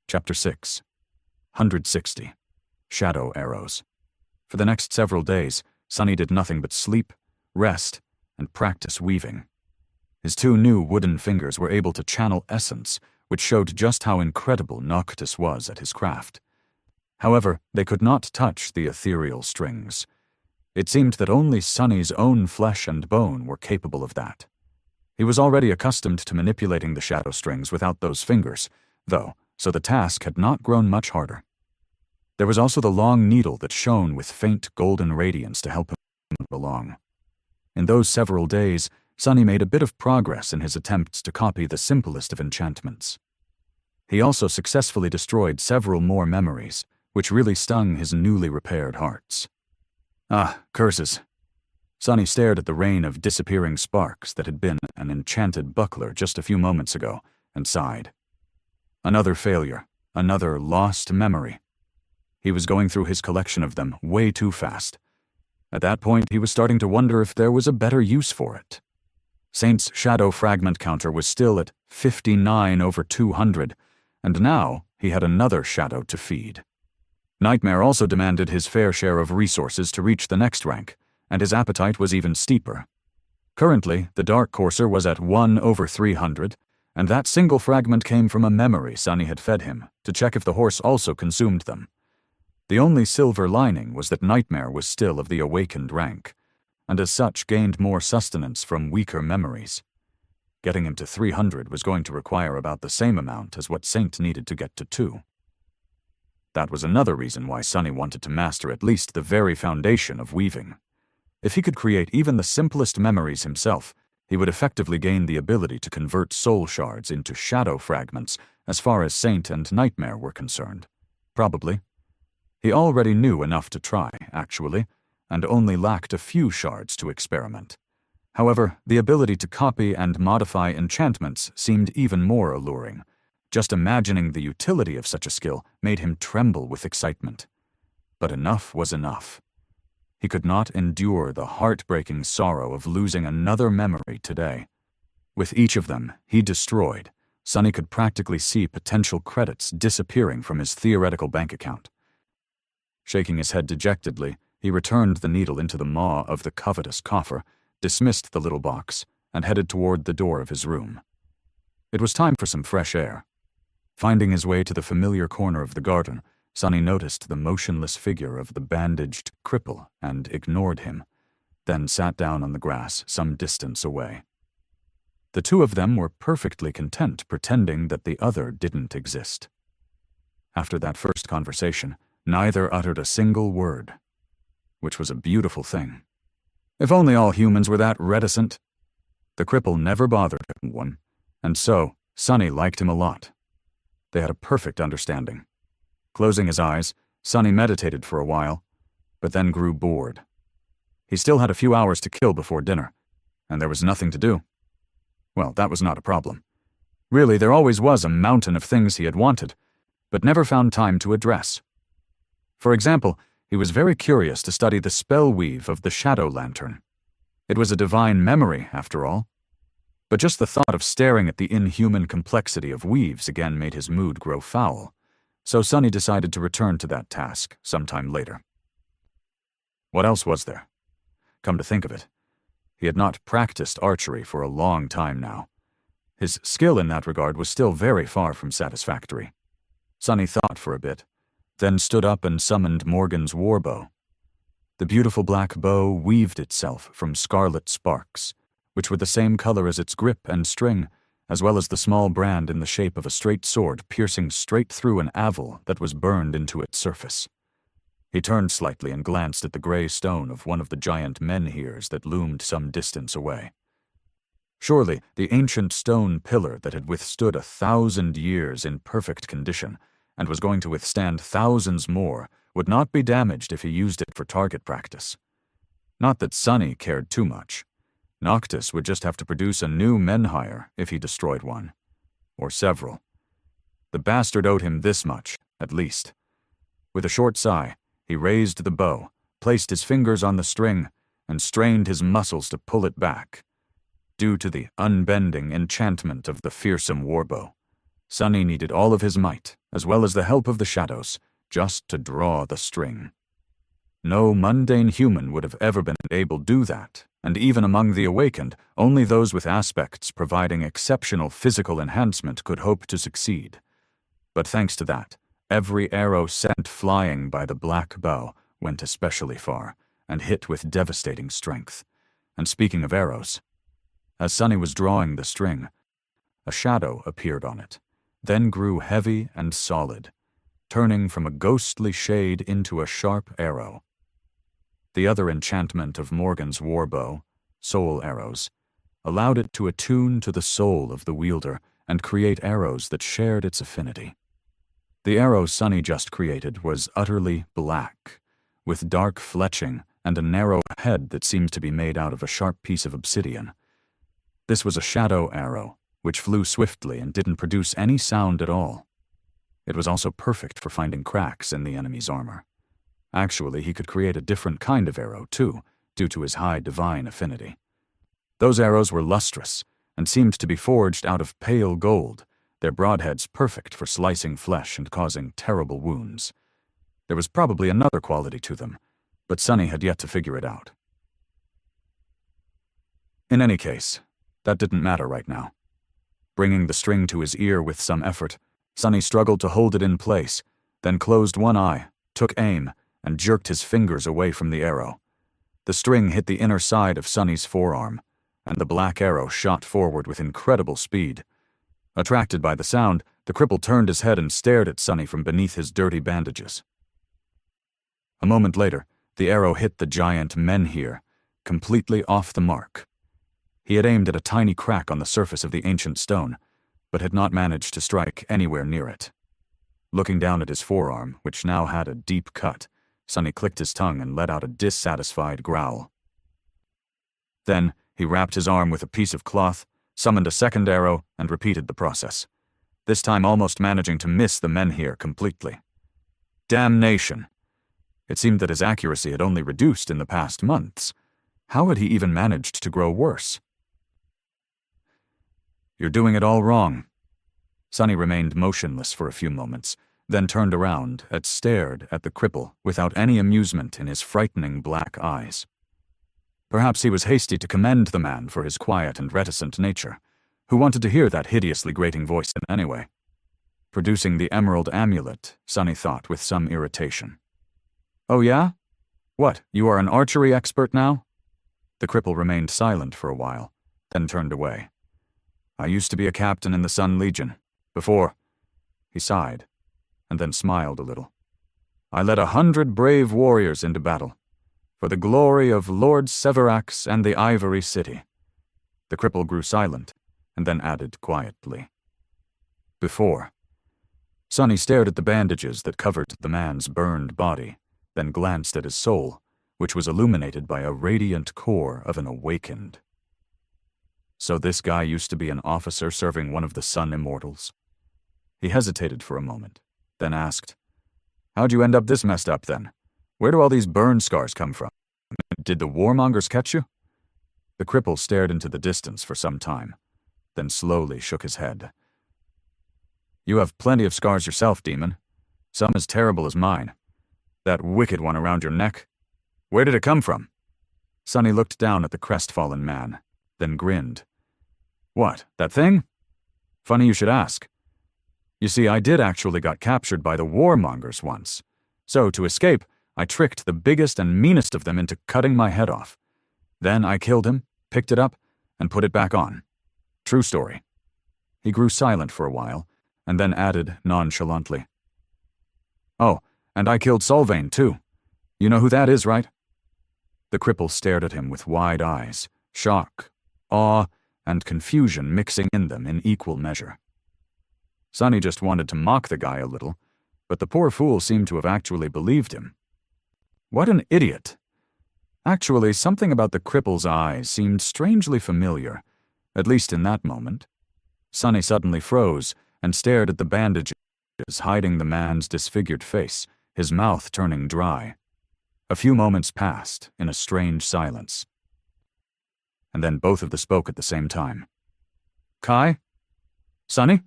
Chapter 6. 160. Shadow Arrows. For the next several days, Sunny did nothing but sleep, rest, and practice weaving. His two new wooden fingers were able to channel essence, which showed just how incredible Noctis was at his craft. However, they could not touch the ethereal strings. It seemed that only Sunny's own flesh and bone were capable of that. He was already accustomed to manipulating the shadow strings without those fingers, though, so the task had not grown much harder. There was also the long needle that shone with faint golden radiance to help him move along. In those several days, Sunny made a bit of progress in his attempts to copy the simplest of enchantments. He also successfully destroyed several more memories, which really stung his newly repaired hearts. Ah, curses. Sunny stared at the rain of disappearing sparks that had been an enchanted buckler just a few moments ago, and sighed. Another failure, another lost memory. He was going through his collection of them way too fast. At that point, he was starting to wonder if there was a better use for it. Saint's shadow fragment counter was still at 59/200, and now he had another shadow to feed. Nightmare also demanded his fair share of resources to reach the next rank, and his appetite was even steeper. Currently, the Dark Courser was at 1/300, and that single fragment came from a memory Sunny had fed him to check if the horse also consumed them. The only silver lining was that Nightmare was still of the awakened rank, and as such gained more sustenance from weaker memories. Getting him to 300 was going to require about the same amount as what Saint needed to get to 2. That was another reason why Sunny wanted to master at least the very foundation of weaving. If he could create even the simplest memories himself, he would effectively gain the ability to convert soul shards into shadow fragments as far as Saint and Nightmare were concerned. Probably. He already knew enough to try, actually, and only lacked a few shards to experiment. However, the ability to copy and modify enchantments seemed even more alluring. Just imagining the utility of such a skill made him tremble with excitement. But enough was enough. He could not endure the heartbreaking sorrow of losing another memory today. With each of them he destroyed, Sunny could practically see potential credits disappearing from his theoretical bank account. Shaking his head dejectedly, he returned the needle into the maw of the covetous coffer, dismissed the little box, and headed toward the door of his room. It was time for some fresh air. Finding his way to the familiar corner of the garden, Sunny noticed the motionless figure of the bandaged cripple and ignored him, then sat down on the grass some distance away. The two of them were perfectly content pretending that the other didn't exist. After that first conversation, neither uttered a single word, which was a beautiful thing. If only all humans were that reticent. The cripple never bothered anyone, and so Sunny liked him a lot. They had a perfect understanding. Closing his eyes, Sunny meditated for a while, but then grew bored. He still had a few hours to kill before dinner, and there was nothing to do. Well, that was not a problem. Really, there always was a mountain of things he had wanted, but never found time to address. For example, he was very curious to study the spell weave of the Shadow Lantern. It was a divine memory, after all. But just the thought of staring at the inhuman complexity of weaves again made his mood grow foul, so Sunny decided to return to that task sometime later. What else was there? Come to think of it, he had not practiced archery for a long time now. His skill in that regard was still very far from satisfactory. Sunny thought for a bit, then stood up and summoned Morgan's warbow. The beautiful black bow weaved itself from scarlet sparks, which were the same color as its grip and string, as well as the small brand in the shape of a straight sword piercing straight through an avel that was burned into its surface. He turned slightly and glanced at the gray stone of one of the giant menhirs that loomed some distance away. Surely the ancient stone pillar that had withstood 1,000 years in perfect condition and was going to withstand thousands more would not be damaged if he used it for target practice. Not that Sunny cared too much. Noctis would just have to produce a new menhir if he destroyed one. Or several. The bastard owed him this much, at least. With a short sigh, he raised the bow, placed his fingers on the string, and strained his muscles to pull it back. Due to the unbending enchantment of the fearsome warbow, Sunny needed all of his might as well as the help of the shadows, just to draw the string. No mundane human would have ever been able to do that, and even among the awakened, only those with aspects providing exceptional physical enhancement could hope to succeed. But thanks to that, every arrow sent flying by the black bow went especially far, and hit with devastating strength. And speaking of arrows, as Sonny was drawing the string, a shadow appeared on it, then grew heavy and solid, turning from a ghostly shade into a sharp arrow. The other enchantment of Morgan's warbow, soul arrows, allowed it to attune to the soul of the wielder and create arrows that shared its affinity. The arrow Sonny just created was utterly black, with dark fletching and a narrow head that seemed to be made out of a sharp piece of obsidian. This was a shadow arrow, which flew swiftly and didn't produce any sound at all. It was also perfect for finding cracks in the enemy's armor. Actually, he could create a different kind of arrow, too, due to his high divine affinity. Those arrows were lustrous and seemed to be forged out of pale gold, their broadheads perfect for slicing flesh and causing terrible wounds. There was probably another quality to them, but Sonny had yet to figure it out. In any case, that didn't matter right now. Bringing the string to his ear with some effort, Sonny struggled to hold it in place, then closed one eye, took aim, and jerked his fingers away from the arrow. The string hit the inner side of Sonny's forearm, and the black arrow shot forward with incredible speed. Attracted by the sound, the cripple turned his head and stared at Sonny from beneath his dirty bandages. A moment later, the arrow hit the giant menhir, completely off the mark. He had aimed at a tiny crack on the surface of the ancient stone, but had not managed to strike anywhere near it. Looking down at his forearm, which now had a deep cut, Sonny clicked his tongue and let out a dissatisfied growl. Then, he wrapped his arm with a piece of cloth, summoned a second arrow, and repeated the process, this time almost managing to miss the menhir completely. Damnation! It seemed that his accuracy had only reduced in the past months. How had he even managed to grow worse? You're doing it all wrong. Sonny remained motionless for a few moments, then turned around and stared at the cripple without any amusement in his frightening black eyes. Perhaps he was hasty to commend the man for his quiet and reticent nature. Who wanted to hear that hideously grating voice anyway? Producing the emerald amulet, Sonny thought with some irritation. Oh yeah? What, you are an archery expert now? The cripple remained silent for a while, then turned away. I used to be a captain in the Sun Legion. Before. He sighed, and then smiled a little. I led 100 brave warriors into battle, for the glory of Lord Severax and the Ivory City. The cripple grew silent, and then added quietly. Before. Sonny stared at the bandages that covered the man's burned body, then glanced at his soul, which was illuminated by a radiant core of an awakened. So this guy used to be an officer serving one of the Sun Immortals? He hesitated for a moment, then asked, How'd you end up this messed up then? Where do all these burn scars come from? Did the warmongers catch you? The cripple stared into the distance for some time, then slowly shook his head. You have plenty of scars yourself, demon. Some as terrible as mine. That wicked one around your neck. Where did it come from? Sonny looked down at the crestfallen man, then grinned. What, that thing? Funny you should ask. You see, I did actually got captured by the warmongers once. So, to escape, I tricked the biggest and meanest of them into cutting my head off. Then I killed him, picked it up, and put it back on. True story. He grew silent for a while, and then added nonchalantly. Oh, and I killed Solvane, too. You know who that is, right? The cripple stared at him with wide eyes, shock, awe, and confusion mixing in them in equal measure. Sonny just wanted to mock the guy a little, but the poor fool seemed to have actually believed him. What an idiot! Actually, something about the cripple's eyes seemed strangely familiar, at least in that moment. Sonny suddenly froze and stared at the bandages hiding the man's disfigured face, his mouth turning dry. A few moments passed in a strange silence. And then both of them spoke at the same time. Kai? Sonny?